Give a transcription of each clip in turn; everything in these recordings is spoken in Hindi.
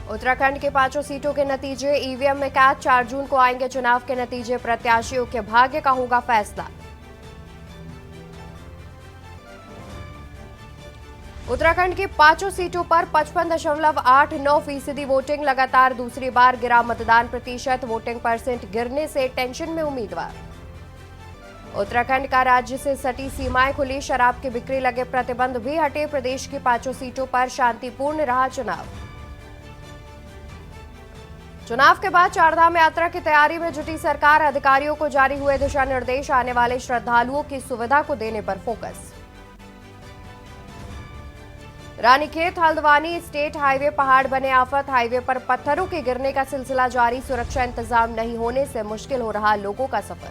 उत्तराखंड के 5 सीटों के नतीजे, ईवीएम में कैद, 4 जून को आएंगे चुनाव के नतीजे, प्रत्याशियों के भाग्य का होगा फैसला। उत्तराखंड की 5 सीटों पर 55.89% वोटिंग, लगातार दूसरी बार गिरा मतदान प्रतिशत, वोटिंग परसेंट गिरने से टेंशन में उम्मीदवार। उत्तराखंड का राज्य से सटी सीमाएं खुली, शराब की बिक्री लगे प्रतिबंध भी हटे, प्रदेश की 5 सीटों पर शांतिपूर्ण रहा चुनाव। चुनाव के बाद चारधाम यात्रा की तैयारी में जुटी सरकार, अधिकारियों को जारी हुए दिशा निर्देश, आने वाले श्रद्धालुओं की सुविधा को देने पर focus. Ranikhet Haldwani state highway पहाड़ बने आफत, हाईवे पर पत्थरों के गिरने का सिलसिला जारी, सुरक्षा इंतजाम नहीं होने से मुश्किल हो रहा लोगों का सफर।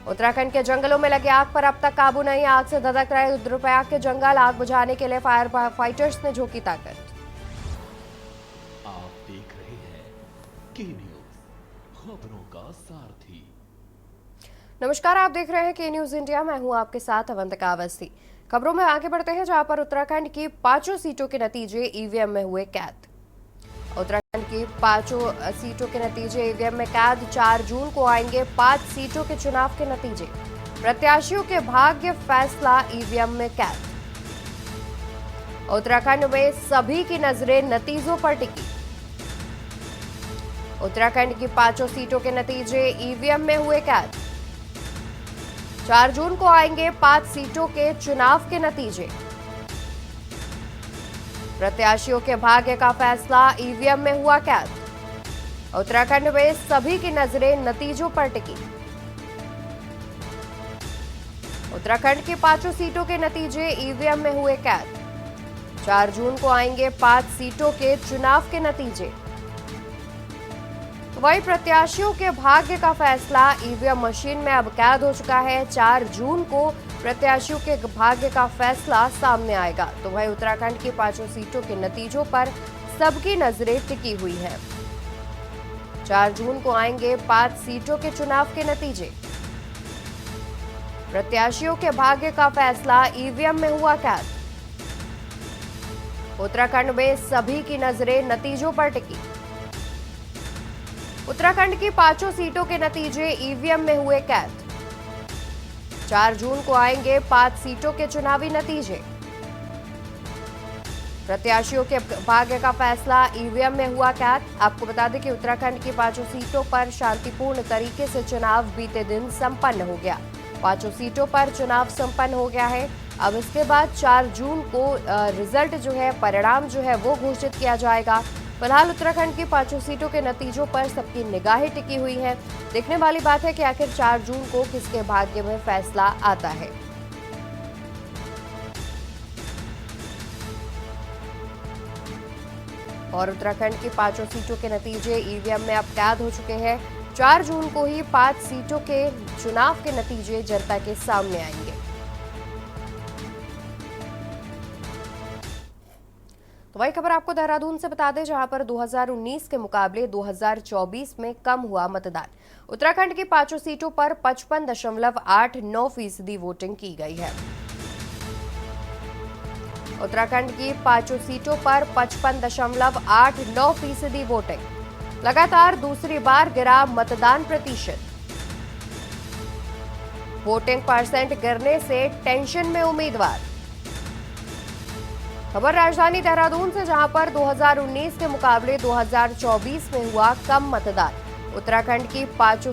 उत्तराखंड के जंगलों में लगे आग पर अब तक काबू नहीं, आग से धधक रहे रुद्रप्रयाग के जंगल, आग बुझाने के लिए फायर फाइटर्स ने झोंकी ताकत। आप देख रहे हैं के न्यूज, खबरों का सारथी। नमस्कार, आप देख रहे हैं के न्यूज इंडिया, मैं हूं आपके साथ अवंतिका अवस्थी। खबरों में आगे बढ़ते हैं, जहां पर उत्तराखंड की 5 सीटों के नतीजे ईवीएम में हुए कैद। उत्तराखंड की 5 सीटों के नतीजे ईवीएम में कैद, 4 जून को आएंगे 5 सीटों के चुनाव के नतीजे, प्रत्याशियों के भाग्य फैसला ईवीएम में कैद। उत्तराखंड में सभी की नजरें नतीजों पर टिकी। उत्तराखंड की 5 सीटों के नतीजे ईवीएम में हुए कैद, 4 जून को आएंगे 5 सीटों के चुनाव के नतीजे, प्रत्याशियों के भाग्य का फैसला ईवीएम में हुआ कैद। उत्तराखंड में सभी की नजरें नतीजों पर टिकी। उत्तराखंड की 5 सीटों के नतीजे ईवीएम में हुए कैद, 4 जून को आएंगे 5 सीटों के चुनाव के नतीजे, वही प्रत्याशियों के भाग्य का फैसला ईवीएम मशीन में अब कैद हो चुका है। 4 जून को प्रत्याशियों के भाग्य का फैसला सामने आएगा। तो वही उत्तराखंड की 5 सीटों के नतीजों पर सबकी नजरें टिकी हुई हैं। 4 जून को आएंगे 5 सीटों के चुनाव के नतीजे, प्रत्याशियों के भाग्य का फैसला ईवीएम में हुआ कैद। उत्तराखंड में सभी की नजरें नतीजों पर टिकी। उत्तराखंड की 5 सीटों के नतीजे ईवीएम में हुए कैद, 4 जून को आएंगे 5 सीटों के चुनावी नतीजे, प्रत्याशियों के भाग्य का फैसला ईवीएम में हुआ कैद। आपको बता दें कि उत्तराखंड की 5 सीटों पर शांतिपूर्ण तरीके से चुनाव बीते दिन संपन्न हो गया। 5 सीटों पर चुनाव संपन्न हो गया है। अब इसके बाद 4 जून को रिजल्ट जो है, परिणाम जो है वो घोषित किया जाएगा। फिलहाल उत्तराखंड की 5 सीटों के नतीजों पर सबकी निगाहें टिकी हुई हैं। देखने वाली बात है कि आखिर 4 जून को किसके भाग्य में फैसला आता है। और उत्तराखंड की 5 सीटों के नतीजे ईवीएम में अब कैद हो चुके हैं। 4 जून को ही 5 सीटों के चुनाव के नतीजे जनता के सामने आएंगे। तो वही खबर आपको देहरादून से बता दें, जहां पर 2019 के मुकाबले 2024 में कम हुआ मतदान। उत्तराखंड की 5 सीटों पर 55.89% वोटिंग की गई है। उत्तराखंड की 5 सीटों पर 55.89% वोटिंग, लगातार दूसरी बार गिरा मतदान प्रतिशत, वोटिंग परसेंट गिरने से टेंशन में उम्मीदवार। खबर राजधानी देहरादून से, जहां पर 2019 के मुकाबले 2024 में हुआ कम मतदान। उत्तराखंड की 5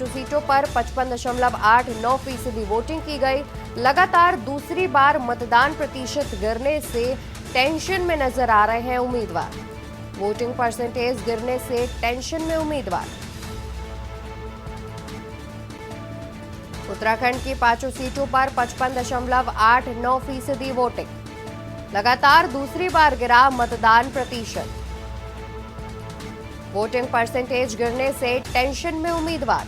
सीटों पर 55.89% वोटिंग की गई, लगातार दूसरी बार मतदान प्रतिशत गिरने से टेंशन में नजर आ रहे हैं उम्मीदवार। वोटिंग परसेंटेज गिरने से टेंशन में उम्मीदवार। उत्तराखंड की 5 सीटों पर 55.89% वोटिंग, लगातार दूसरी बार गिरा मतदान प्रतिशत, वोटिंग परसेंटेज गिरने से टेंशन में उम्मीदवार।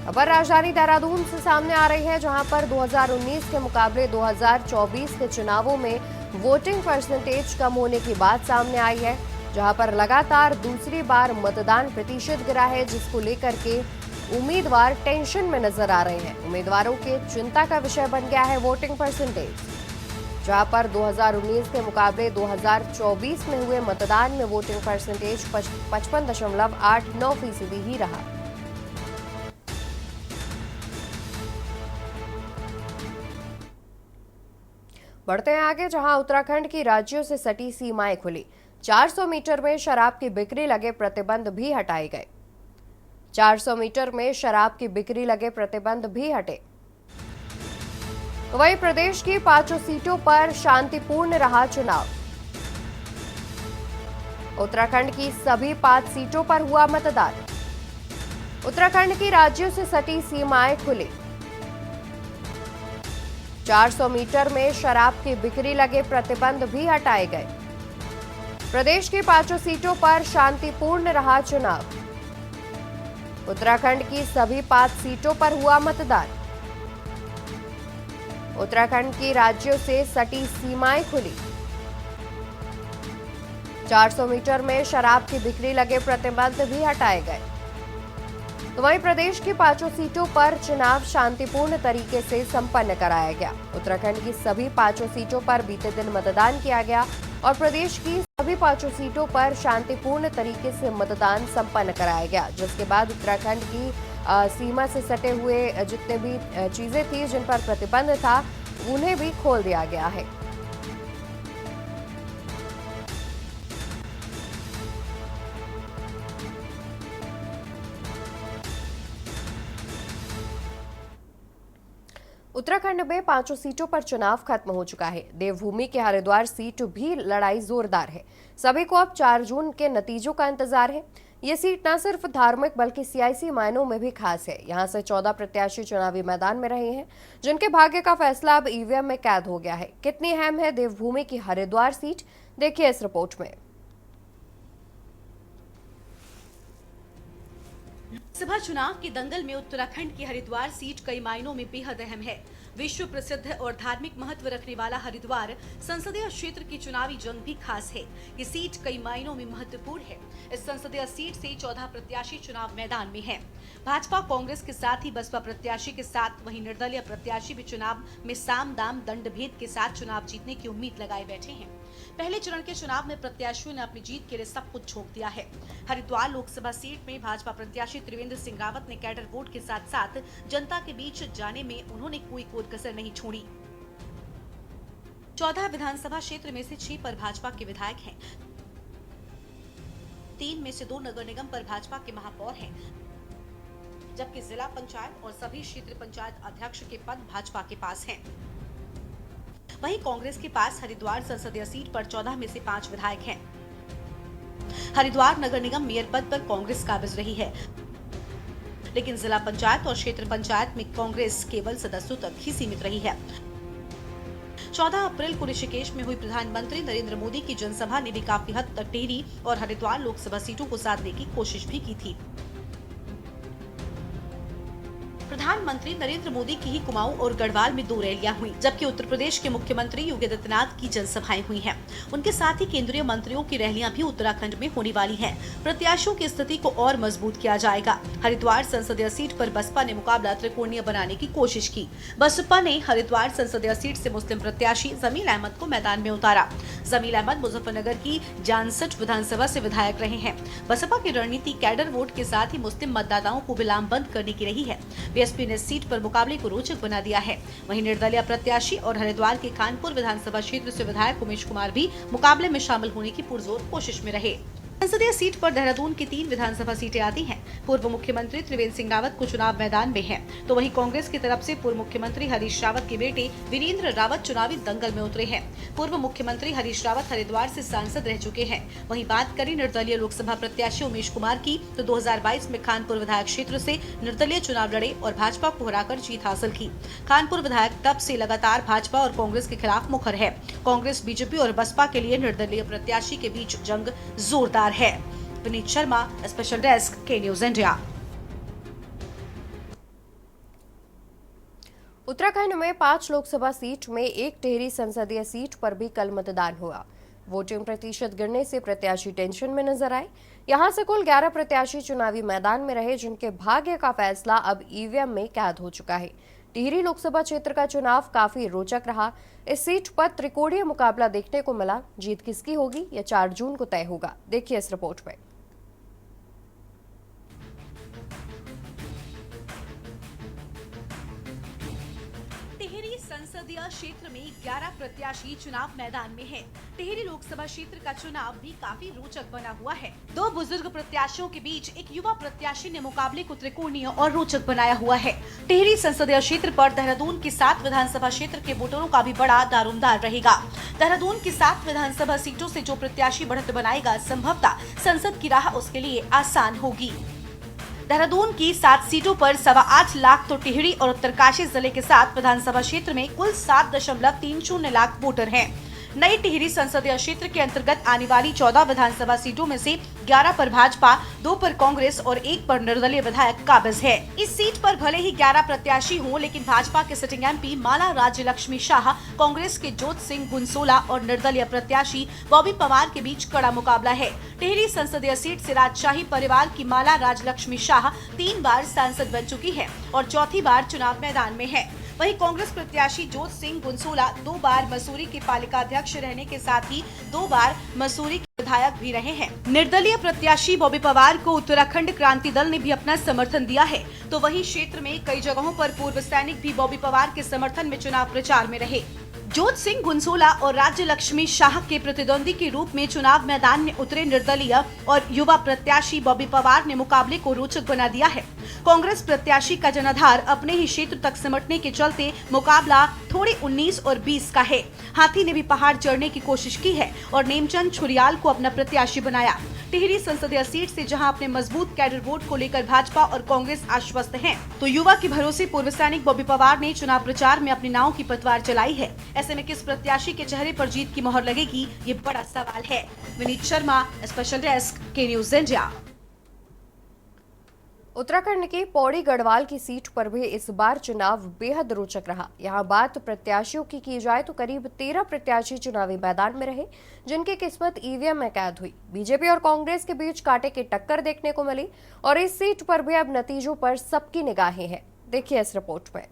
खबर राजधानी देहरादून से सामने आ रही है, जहां पर 2019 के मुकाबले 2024 के चुनावों में वोटिंग परसेंटेज कम होने की बात सामने आई है, जहां पर लगातार दूसरी बार मतदान प्रतिशत गिरा है, जिसको लेकर के उम्मीदवार टेंशन में नजर आ रहे हैं। उम्मीदवारों के चिंता का विषय बन गया है वोटिंग परसेंटेज। जहां पर 2019 के मुकाबले 2024 में हुए मतदान में वोटिंग परसेंटेज 55.89% ही रहा। बढ़ते हैं आगे, जहां उत्तराखंड की राज्यों से सटी सीमाएं खुली। 400 मीटर में शराब की बिक्री लगे प्रतिबंध भी हटाए गए। 400 मीटर में शराब की बिक्री लगे प्रतिबंध भी हटे। वहीं प्रदेश की 5 सीटों पर शांतिपूर्ण रहा चुनाव। उत्तराखंड की सभी 5 सीटों पर हुआ मतदान। उत्तराखंड की राज्यों से सटी सीमाएं खुली। 400 मीटर में शराब की बिक्री लगे प्रतिबंध भी हटाए गए। प्रदेश की 5 सीटों पर शांतिपूर्ण रहा चुनाव। उत्तराखंड की सभी 5 सीटों पर हुआ मतदान। उत्तराखंड की राज्यों से सटी सीमाएं खुली। 400 मीटर में शराब की बिक्री लगे प्रतिबंध भी हटाए गए। तो वहीं प्रदेश की 5 सीटों पर चुनाव शांतिपूर्ण तरीके से संपन्न कराया गया। उत्तराखंड की सभी 5 सीटों पर बीते दिन मतदान किया गया और प्रदेश की सभी 5 सीटों पर शांतिपूर्ण तरीके से मतदान संपन्न कराया गया, जिसके बाद उत्तराखंड की सीमा से सटे हुए जितने भी चीजें थी जिन पर प्रतिबंध था उन्हें भी खोल दिया गया है। उत्तराखंड में 5 सीटों पर चुनाव खत्म हो चुका है। देवभूमि के हरिद्वार सीट भी लड़ाई जोरदार है। सभी को अब 4 जून के नतीजों का इंतजार है। ये सीट न सिर्फ धार्मिक बल्कि सियासी मायनों में भी खास है। यहां से 14 प्रत्याशी चुनावी मैदान में रहे हैं, जिनके भाग्य का फैसला अब ईवीएम में कैद हो गया है। कितनी अहम है देवभूमि की हरिद्वार सीट, देखिए इस रिपोर्ट में। लोकसभा चुनाव के दंगल में उत्तराखंड की हरिद्वार सीट कई मायनों में बेहद अहम है। विश्व प्रसिद्ध और धार्मिक महत्व रखने वाला हरिद्वार संसदीय क्षेत्र की चुनावी जंग भी खास है। ये सीट कई मायनों में महत्वपूर्ण है। इस संसदीय सीट से 14 प्रत्याशी चुनाव मैदान में हैं। भाजपा कांग्रेस के साथ ही बसपा प्रत्याशी के साथ वहीं निर्दलीय प्रत्याशी भी चुनाव में साम दाम दंड भेद के साथ चुनाव जीतने की उम्मीद लगाए बैठे हैं। पहले चरण के चुनाव में प्रत्याशियों ने अपनी जीत के लिए सब कुछ झोंक दिया है। हरिद्वार लोकसभा सीट में भाजपा प्रत्याशी त्रिवेंद्र सिंह रावत ने कैडर वोट के साथ साथ जनता के बीच जाने में उन्होंने कोई कसर नहीं छोड़ी। 14 विधानसभा क्षेत्र में से 6 पर भाजपा के विधायक हैं। 3 में से 2 नगर निगम पर भाजपा के महापौर हैं, जबकि जिला पंचायत और सभी क्षेत्र पंचायत अध्यक्ष के पद भाजपा के पास हैं। वहीं कांग्रेस के पास हरिद्वार संसदीय सीट पर 14 में से 5 विधायक हैं। हरिद्वार नगर निगम मेयर पद पर कांग्रेस काबिज रही है, लेकिन जिला पंचायत और क्षेत्र पंचायत में कांग्रेस केवल सदस्यों तक ही सीमित रही है। 14 अप्रैल को ऋषिकेश में हुई प्रधानमंत्री नरेंद्र मोदी की जनसभा ने भी काफी हद तक टिहरी और हरिद्वार लोकसभा सीटों को साधने की कोशिश भी की थी। प्रधानमंत्री नरेंद्र मोदी की ही कुमाऊं और गढ़वाल में 2 रैलियां हुई, जबकि उत्तर प्रदेश के मुख्यमंत्री योगी आदित्यनाथ की जनसभाएं हुई हैं। उनके साथ ही केंद्रीय मंत्रियों की रैलियां भी उत्तराखंड में होने वाली हैं। प्रत्याशियों की स्थिति को और मजबूत किया जाएगा। हरिद्वार संसदीय सीट पर बसपा ने मुकाबला त्रिकोणीय बनाने की कोशिश की। बसपा ने हरिद्वार संसदीय सीट से मुस्लिम प्रत्याशी जमील अहमद को मैदान में उतारा। जमील अहमद मुजफ्फरनगर की 66 विधानसभा से विधायक रहे हैं। बसपा की रणनीति कैडर वोट के साथ ही मुस्लिम मतदाताओं को भी लामबंद करने की रही है। बीएसपी ने सीट पर मुकाबले को रोचक बना दिया है। वहीं निर्दलीय प्रत्याशी और हरिद्वार के खानपुर विधानसभा क्षेत्र से विधायक उमेश कुमार भी मुकाबले में शामिल होने की पुरजोर कोशिश में रहे। संसदीय सीट पर देहरादून की 3 विधानसभा सीटें आती हैं। पूर्व मुख्यमंत्री त्रिवेंद्र सिंह रावत को चुनाव मैदान में हैं, तो वहीं कांग्रेस की तरफ से पूर्व मुख्यमंत्री हरीश रावत के बेटे वीरेंद्र रावत चुनावी दंगल में उतरे हैं। पूर्व मुख्यमंत्री हरीश रावत हरिद्वार से सांसद रह चुके हैं। वहीं बात करें निर्दलीय लोकसभा प्रत्याशी उमेश कुमार की, तो 2022 में खानपुर विधायक क्षेत्र से निर्दलीय चुनाव लड़े और भाजपा को हराकर जीत हासिल की। खानपुर विधायक तब से लगातार भाजपा और कांग्रेस के खिलाफ मुखर है। कांग्रेस, बीजेपी और बसपा के लिए निर्दलीय प्रत्याशी के बीच जंग जोरदार है। विनीत शर्मा, स्पेशल डेस्क, के न्यूज इंडिया। उत्तराखंड में 5 लोकसभा सीट में एक टिहरी संसदीय सीट पर भी कल मतदान हुआ। वोटिंग प्रतिशत गिरने से प्रत्याशी टेंशन में नजर आए। यहां से कुल 11 प्रत्याशी चुनावी मैदान में रहे, जिनके भाग्य का फैसला अब ईवीएम में कैद हो चुका है। टिहरी लोकसभा क्षेत्र का चुनाव काफी रोचक रहा। इस सीट पर त्रिकोणीय मुकाबला देखने को मिला। जीत किसकी होगी यह 4 जून को तय होगा। देखिए इस रिपोर्ट में। टिहरी संसदीय क्षेत्र में 11 प्रत्याशी चुनाव मैदान में हैं। टिहरी लोकसभा क्षेत्र का चुनाव भी काफी रोचक बना हुआ है। 2 बुजुर्ग प्रत्याशियों के बीच एक युवा प्रत्याशी ने मुकाबले को त्रिकोणीय और रोचक बनाया हुआ है। टिहरी संसदीय क्षेत्र पर देहरादून की 7 विधानसभा क्षेत्र के वोटरों का भी बड़ा दारोमदार रहेगा। देहरादून की 7 विधानसभा सीटों से जो प्रत्याशी बढ़त बनाएगा, संभवतः संसद की राह उसके लिए आसान होगी। देहरादून की 7 सीटों पर 8.25 लाख तो टिहरी और उत्तरकाशी जिले के 7 विधानसभा क्षेत्र में कुल 7.30 लाख वोटर हैं। नई टिहरी संसदीय क्षेत्र के अंतर्गत आने वाली 14 विधानसभा सीटों में से 11 पर भाजपा, 2 पर कांग्रेस और 1 पर निर्दलीय विधायक काबिज है। इस सीट पर भले ही 11 प्रत्याशी हों, लेकिन भाजपा के सिटिंग एमपी माला राज्य लक्ष्मी शाह, कांग्रेस के जोत सिंह गुनसोला और निर्दलीय प्रत्याशी बॉबी पवार के बीच कड़ा मुकाबला है। टिहरी संसदीय सीट से राजशाही परिवार की माला राजलक्ष्मी शाह 3 बार सांसद बन चुकी है और चौथी बार चुनाव मैदान में है। वहीं कांग्रेस प्रत्याशी जोत सिंह गुनसोला 2 बार मसूरी के पालिका अध्यक्ष रहने के साथ ही 2 बार मसूरी के विधायक भी रहे हैं। निर्दलीय प्रत्याशी बॉबी पवार को उत्तराखंड क्रांति दल ने भी अपना समर्थन दिया है, तो वहीं क्षेत्र में कई जगहों पर पूर्व सैनिक भी बॉबी पवार के समर्थन में चुनाव प्रचार में रहे। जोत सिंह गुनसोला और राज्य लक्ष्मी शाह के प्रतिद्वंदी के रूप में चुनाव मैदान में उतरे निर्दलीय और युवा प्रत्याशी बॉबी पवार ने मुकाबले को रोचक बना दिया है। कांग्रेस प्रत्याशी का जनाधार अपने ही क्षेत्र तक सिमटने के चलते मुकाबला थोड़ी 19 और 20 का है। हाथी ने भी पहाड़ चढ़ने की कोशिश की है और नेमचंद छुरियाल को अपना प्रत्याशी बनाया। टिहरी संसदीय सीट से जहां अपने मजबूत कैडर वोट को लेकर भाजपा और कांग्रेस आश्वस्त हैं, तो युवा के भरोसे पूर्व सैनिक बॉबी पवार ने चुनाव प्रचार में अपनी नाव की पतवार चलाई है। ऐसे में किस प्रत्याशी के चेहरे पर जीत की मोहर लगेगी, ये बड़ा सवाल है। विनीत शर्मा, स्पेशल डेस्क, के न्यूज इंडिया। उत्तराखंड के पौड़ी गढ़वाल की सीट पर भी इस बार चुनाव बेहद रोचक रहा। यहां बात प्रत्याशियों की जाए तो करीब 13 प्रत्याशी चुनावी मैदान में रहे, जिनकी किस्मत ईवीएम में कैद हुई। बीजेपी और कांग्रेस के बीच कांटे की टक्कर देखने को मिली और इस सीट पर भी अब नतीजों पर सबकी निगाहें हैं। देखिए इस रिपोर्ट में।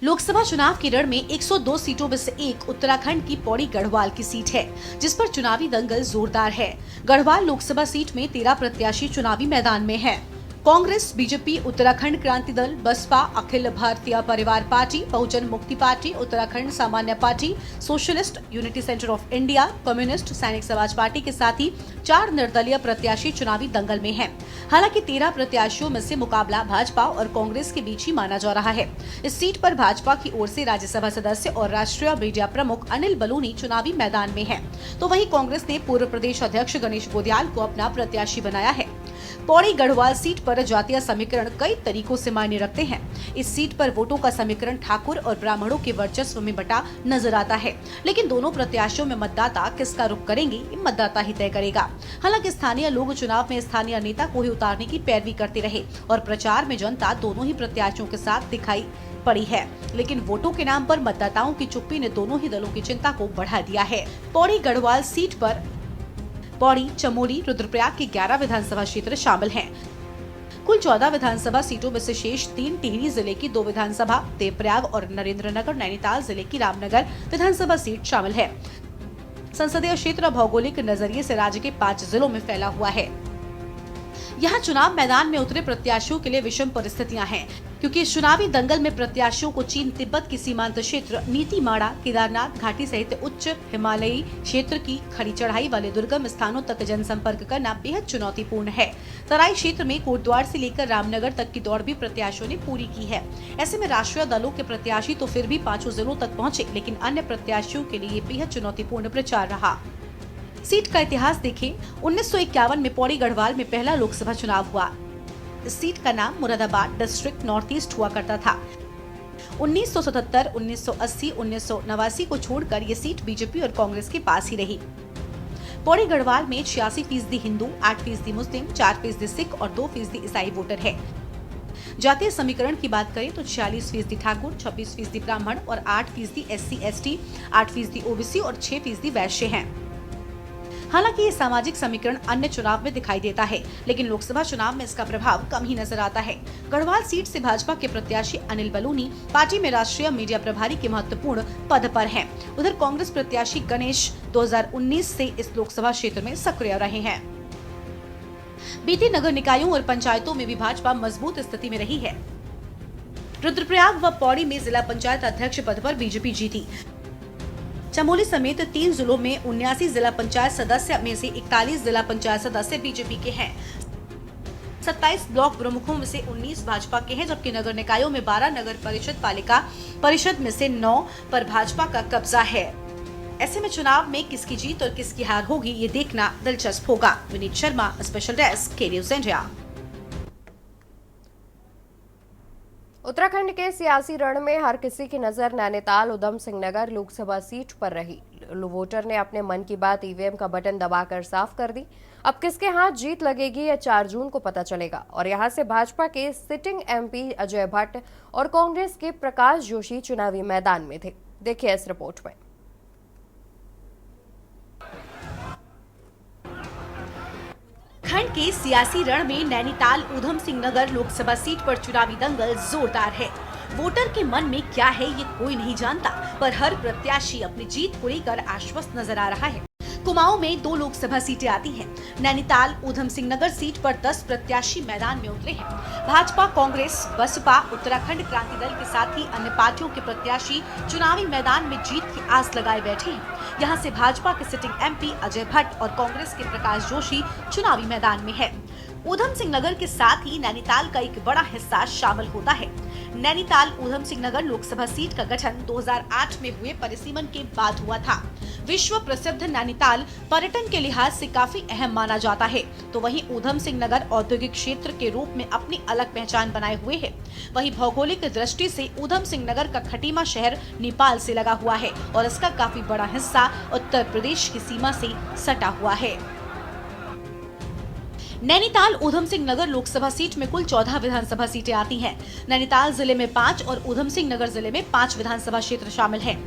लोकसभा चुनाव के रण में 102 सीटों में से एक उत्तराखंड की पौड़ी गढ़वाल की सीट है, जिस पर चुनावी दंगल जोरदार है। गढ़वाल लोकसभा सीट में 13 प्रत्याशी चुनावी मैदान में हैं। कांग्रेस, बीजेपी, उत्तराखंड क्रांति दल, बसपा, अखिल भारतीय परिवार पार्टी, बहुजन मुक्ति पार्टी, उत्तराखंड सामान्य party, socialist, unity centre of India, communist, सैनिक समाज पार्टी के साथ ही 4 निर्दलीय प्रत्याशी चुनावी दंगल में हैं। हालांकि 13 प्रत्याशियों में से मुकाबला भाजपा और कांग्रेस के बीच ही माना जा रहा है। इस सीट पर भाजपा की ओर से राज्यसभा सदस्य और राष्ट्रीय मीडिया प्रमुख अनिल बलूनी चुनावी मैदान में हैं, तो वहीं कांग्रेस ने पूर्व प्रदेश अध्यक्ष गणेश गोदियाल को अपना प्रत्याशी बनाया है। पौड़ी गढ़वाल सीट पर जातीय समीकरण कई तरीकों से मायने रखते हैं। इस सीट पर वोटों का समीकरण ठाकुर और ब्राह्मणों के वर्चस्व में बटा नजर आता है, लेकिन दोनों प्रत्याशियों में मतदाता किसका रुख करेंगे, ये मतदाता ही तय करेगा। हालांकि स्थानीय लोग चुनाव में स्थानीय नेता को ही उतारने की पैरवी करते रहे और प्रचार में जनता दोनों ही प्रत्याशियों के साथ दिखाई पड़ी है, लेकिन वोटों के नाम पर मतदाताओं की चुप्पी ने दोनों ही दलों की चिंता को बढ़ा दिया है। पौड़ी गढ़वाल सीट पर पौड़ी, चमोली, रुद्रप्रयाग के 11 विधानसभा क्षेत्र शामिल हैं। कुल 14 विधानसभा सीटों में से शेष 3 टिहरी जिले की 2 विधानसभा, देवप्रयाग और नरेंद्रनगर नैनीताल जिले की रामनगर विधानसभा सीट शामिल है। संसदीय क्षेत्र भौगोलिक नजरिए से राज्य के 5 जिलों में फैला हुआ है। यहाँ चुनाव मैदान में उतरे प्रत्याशियों के लिए विषम परिस्थितियां हैं, क्योंकि इस चुनावी दंगल में प्रत्याशियों को चीन तिब्बत की सीमांत क्षेत्र, नीति माड़ा, केदारनाथ घाटी सहित उच्च हिमालयी क्षेत्र की खड़ी चढ़ाई वाले दुर्गम स्थानों तक जनसंपर्क करना बेहद चुनौतीपूर्ण है। तराई क्षेत्र में कोटद्वार से लेकर रामनगर तक की दौड़ भी प्रत्याशियों ने पूरी की है। ऐसे में राष्ट्रीय दलों के प्रत्याशी तो फिर भी 5 जिलों तक पहुँचे, लेकिन अन्य प्रत्याशियों के लिए बेहद चुनौतीपूर्ण प्रचार रहा। सीट का इतिहास देखें। 1951 में पौड़ी गढ़वाल में पहला लोकसभा चुनाव हुआ। इस सीट का नाम मुरादाबाद डिस्ट्रिक्ट नॉर्थ ईस्ट हुआ करता था। 1977, 1980, 1989 को छोड़कर ये सीट बीजेपी और कांग्रेस के पास ही रही। पौड़ी गढ़वाल में 86% हिंदू, 8% मुस्लिम, 4% सिख और 2% ईसाई वोटर है। जातीय समीकरण की बात करें तो 46% ठाकुर, 26% ब्राह्मण और 8% SC/ST, 8% OBC और 6% वैश्य हैं। हालांकि ये सामाजिक समीकरण अन्य चुनाव में दिखाई देता है, लेकिन लोकसभा चुनाव में इसका प्रभाव कम ही नजर आता है। गढ़वाल सीट से भाजपा के प्रत्याशी अनिल बलूनी पार्टी में राष्ट्रीय मीडिया प्रभारी के महत्वपूर्ण पद पर हैं। उधर कांग्रेस प्रत्याशी गणेश 2019 से इस लोकसभा क्षेत्र में सक्रिय रहे हैं। बीते नगर निकायों और पंचायतों में भी भाजपा मजबूत स्थिति में रही है। रुद्रप्रयाग व पौड़ी में जिला पंचायत अध्यक्ष पद पर बीजेपी जीती। चमोली समेत 3 जिलों में 79 जिला पंचायत सदस्य में से 41 जिला पंचायत सदस्य बीजेपी के हैं। 27 ब्लॉक प्रमुखों में से 19 भाजपा के हैं, जबकि नगर निकायों में 12 नगर परिषद पालिका परिषद में से 9 पर भाजपा का कब्जा है। ऐसे में चुनाव में किसकी जीत और किसकी हार होगी, ये देखना दिलचस्प होगा। विनीत शर्मा, स्पेशल डेस्क, के न्यूज इंडिया। उत्तराखंड के सियासी रण में हर किसी की नजर नैनीताल उधम सिंह नगर लोकसभा सीट पर रही। वोटर ने अपने मन की बात ईवीएम का बटन दबाकर साफ कर दी। अब किसके हाथ जीत लगेगी यह 4 जून को पता चलेगा। और यहां से भाजपा के सिटिंग एमपी अजय भट्ट और कांग्रेस के प्रकाश जोशी चुनावी मैदान में थे। देखिए इस रिपोर्ट में। खंड के सियासी रण में नैनीताल उधम सिंह नगर लोकसभा सीट पर चुनावी दंगल जोरदार है। वोटर के मन में क्या है ये कोई नहीं जानता, पर हर प्रत्याशी अपनी जीत को लेकर आश्वस्त नजर आ रहा है। कुमाऊं में 2 लोकसभा सीटें आती हैं। नैनीताल उधम सिंह नगर सीट पर 10 प्रत्याशी मैदान में उतरे हैं। भाजपा, कांग्रेस, बसपा, उत्तराखंड क्रांति दल के साथ ही अन्य पार्टियों के प्रत्याशी चुनावी मैदान में जीत की आस लगाए बैठे हैं। यहां से भाजपा के सिटिंग एमपी अजय भट्ट और कांग्रेस के प्रकाश जोशी चुनावी मैदान में है। उधम सिंह नगर के साथ ही नैनीताल का एक बड़ा हिस्सा शामिल होता है। नैनीताल उधम सिंह नगर लोकसभा सीट का गठन 2008 में हुए परिसीमन के बाद हुआ था। विश्व प्रसिद्ध नैनीताल पर्यटन के लिहाज से काफी अहम माना जाता है, तो वहीं उधम सिंह नगर औद्योगिक क्षेत्र के रूप में अपनी अलग पहचान बनाए हुए है। वहीं भौगोलिक दृष्टि से उधम सिंह नगर का खटीमा शहर नेपाल से लगा हुआ है और इसका काफी बड़ा हिस्सा उत्तर प्रदेश की सीमा से सटा हुआ है। नैनीताल उधम सिंह नगर लोकसभा सीट में कुल 14 विधानसभा सीटें आती हैं। नैनीताल जिले में 5 और उधम सिंह नगर जिले में 5 विधानसभा क्षेत्र शामिल हैं।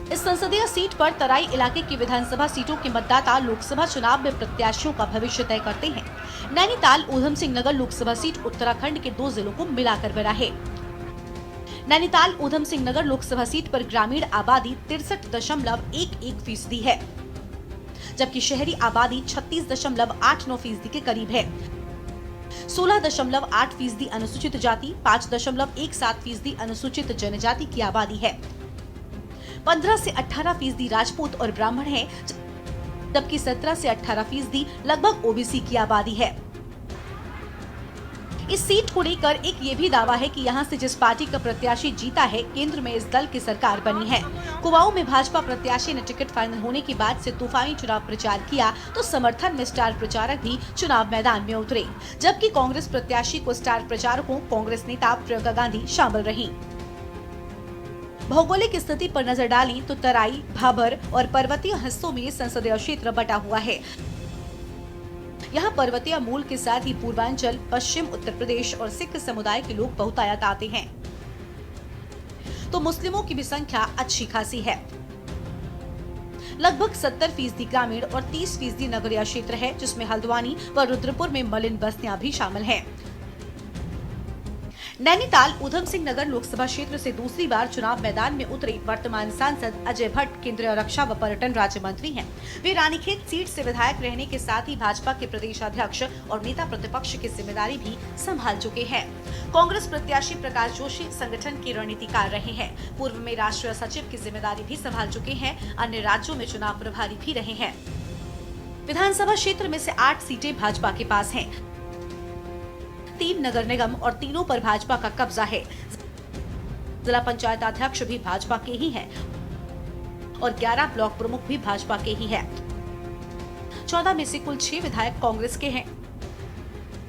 इस संसदीय सीट पर तराई इलाके की विधानसभा सीटों के मतदाता लोकसभा चुनाव में प्रत्याशियों का भविष्य तय करते हैं। नैनीताल उधम सिंह नगर लोकसभा सीट उत्तराखंड के 2 जिलों को मिलाकर बना है। नैनीताल उधम सिंह नगर लोकसभा सीट पर ग्रामीण आबादी 63.11% है, जबकि शहरी आबादी 36.89% के करीब है। 16.8% अनुसूचित जाति, 5.17% अनुसूचित जनजाति की आबादी है। 15 से 18% राजपूत और ब्राह्मण है, जबकि 17 से 18% लगभग ओबीसी की आबादी है। इस सीट को लेकर एक ये भी दावा है कि यहां से जिस पार्टी का प्रत्याशी जीता है, केंद्र में इस दल की सरकार बनी है। कुमाऊं में भाजपा प्रत्याशी ने टिकट फाइनल होने के बाद से तूफानी चुनाव प्रचार किया, तो समर्थन में स्टार प्रचारक भी चुनाव मैदान में उतरे, जबकि कांग्रेस प्रत्याशी को स्टार प्रचारकों कांग्रेस नेता प्रियंका गांधी शामिल रही। भौगोलिक स्थिति पर नजर डाली तो तराई, भाबर और पर्वतीय हिस्सों में संसदीय क्षेत्र बटा हुआ है। यहाँ पर्वतीय मूल के साथ ही पूर्वांचल, पश्चिम उत्तर प्रदेश और सिख समुदाय के लोग बहुतायत आते हैं, तो मुस्लिमों की भी संख्या अच्छी खासी है। लगभग 70% ग्रामीण और 30% नगरीय क्षेत्र है, जिसमें हल्द्वानी व रुद्रपुर में मलिन बस्तियां भी शामिल हैं। नैनीताल उधम सिंह नगर लोकसभा क्षेत्र से दूसरी बार चुनाव मैदान में उतरे वर्तमान सांसद अजय भट्ट केंद्रीय रक्षा व पर्यटन राज्य मंत्री हैं। वे रानीखेत सीट से विधायक रहने के साथ ही भाजपा के प्रदेश अध्यक्ष और नेता प्रतिपक्ष की जिम्मेदारी भी संभाल चुके हैं। कांग्रेस प्रत्याशी प्रकाश जोशी संगठन के रणनीतिकार रहे हैं। पूर्व में राष्ट्रीय सचिव की जिम्मेदारी भी संभाल चुके हैं। अन्य राज्यों में चुनाव प्रभारी भी रहे हैं। विधानसभा क्षेत्र में से 8 सीटें भाजपा के पास हैं। 3 नगर निगम और तीनों पर भाजपा का कब्जा है। जिला पंचायत अध्यक्ष भी भाजपा के ही हैं और 11 ब्लॉक प्रमुख भी भाजपा के ही हैं। 14 में से कुल 6 विधायक कांग्रेस के हैं।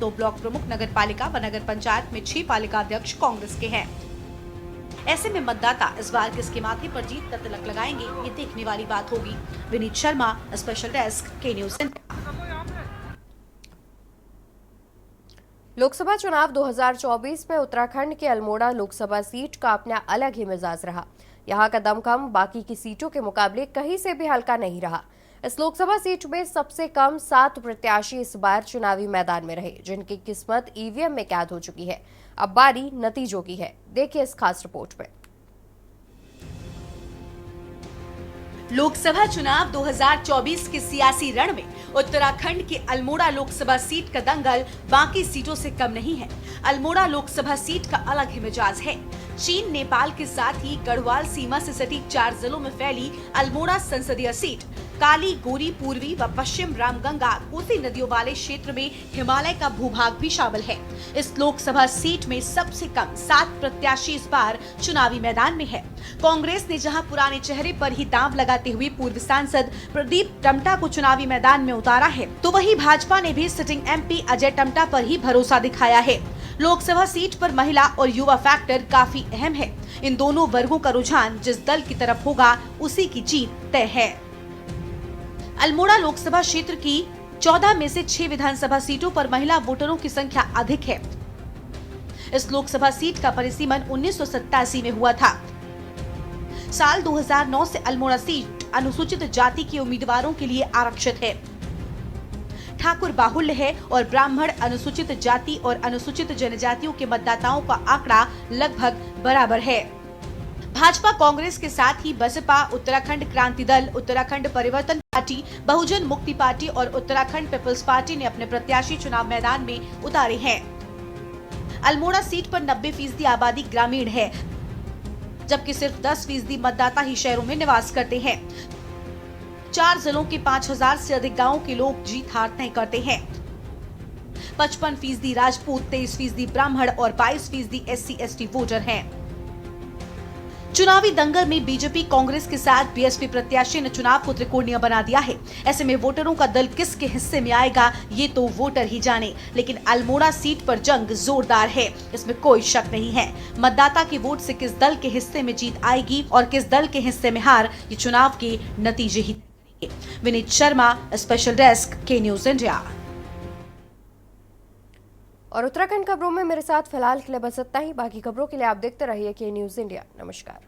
2 ब्लॉक प्रमुख नगर पालिका व नगर पंचायत में 6 पालिका अध्यक्ष कांग्रेस के हैं। ऐसे में मतदाता इस बार किसके माथे पर जीत का तिलक लगाएंगे, ये देखने वाली बात होगी। विनीत शर्मा, स्पेशल डेस्क, के न्यूज। लोकसभा चुनाव 2024 में उत्तराखंड के अल्मोड़ा लोकसभा सीट का अपना अलग ही मिजाज रहा। यहां का दमखम बाकी की सीटों के मुकाबले कहीं से भी हल्का नहीं रहा। इस लोकसभा सीट में सबसे कम 7 प्रत्याशी इस बार चुनावी मैदान में रहे, जिनकी किस्मत ईवीएम में कैद हो चुकी है। अब बारी नतीजों की है, देखिए इस खास रिपोर्ट में। लोकसभा चुनाव 2024 के सियासी रण में उत्तराखंड के अल्मोड़ा लोकसभा सीट का दंगल बाकी सीटों से कम नहीं है। अल्मोड़ा लोकसभा सीट का अलग ही मिजाज है। चीन, नेपाल के साथ ही गढ़वाल सीमा से सटी 4 जिलों में फैली अल्मोड़ा संसदीय सीट काली, गोरी, पूर्वी व पश्चिम रामगंगा, कोसी नदियों वाले क्षेत्र में हिमालय का भूभाग भी शामिल है। इस लोकसभा सीट में सबसे कम 7 प्रत्याशी इस बार चुनावी मैदान में है। कांग्रेस ने जहां पुराने चेहरे पर ही दांव लगाते हुए पूर्व सांसद प्रदीप टम्टा को चुनावी मैदान में उतारा है, तो वहीं भाजपा ने भी सिटिंग एमपी अजय टम्टा पर ही भरोसा दिखाया है। लोकसभा सीट पर महिला और युवा फैक्टर काफी अहम है। इन दोनों वर्गों का रुझान जिस दल की तरफ होगा, उसी की जीत तय है। अल्मोड़ा लोकसभा क्षेत्र की 14 में से 6 विधानसभा सीटों पर महिला वोटरों की संख्या अधिक है। इस लोकसभा सीट का परिसीमन 1987 में हुआ था। साल 2009 से अल्मोड़ा सीट अनुसूचित जाति के उम्मीदवारों के लिए आरक्षित है। ठाकुर बाहुल्य है और ब्राह्मण, अनुसूचित जाति और अनुसूचित जनजातियों के मतदाताओं का आंकड़ा लगभग बराबर है। भाजपा, कांग्रेस के साथ ही बसपा, उत्तराखंड क्रांति दल, उत्तराखंड परिवर्तन पार्टी, बहुजन मुक्ति पार्टी और उत्तराखंड पीपल्स पार्टी ने अपने प्रत्याशी चुनाव मैदान में उतारे हैं। अल्मोड़ा सीट पर 90% आबादी ग्रामीण है, जबकि सिर्फ 10% मतदाता ही शहरों में निवास करते हैं। 4 जिलों के 5000 से अधिक गांवों के लोग जीत हार तय करते हैं। 55% राजपूत, 23% ब्राह्मण और 22% SC/ST वोटर हैं। चुनावी दंगल में बीजेपी, कांग्रेस के साथ बीएसपी प्रत्याशी ने चुनाव को त्रिकोणीय बना दिया है। ऐसे में वोटरों का दल किसके हिस्से में आएगा, ये तो वोटर ही जाने। लेकिन अल्मोड़ा सीट पर जंग जोरदार है, इसमें कोई शक नहीं है। मतदाता के वोट से किस दल के हिस्से में जीत आएगी और किस दल के हिस्से में हार, ये चुनाव के नतीजे ही तय करेंगे। विनीत शर्मा, स्पेशल डेस्क, के न्यूज इंडिया। और उत्तराखंड खबरों में मेरे साथ फिलहाल के लिए बस इतना ही। बाकी खबरों के लिए आप देखते रहिए के न्यूज इंडिया। नमस्कार।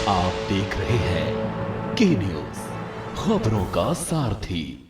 आप देख रहे हैं के न्यूज, खबरों का सारथी।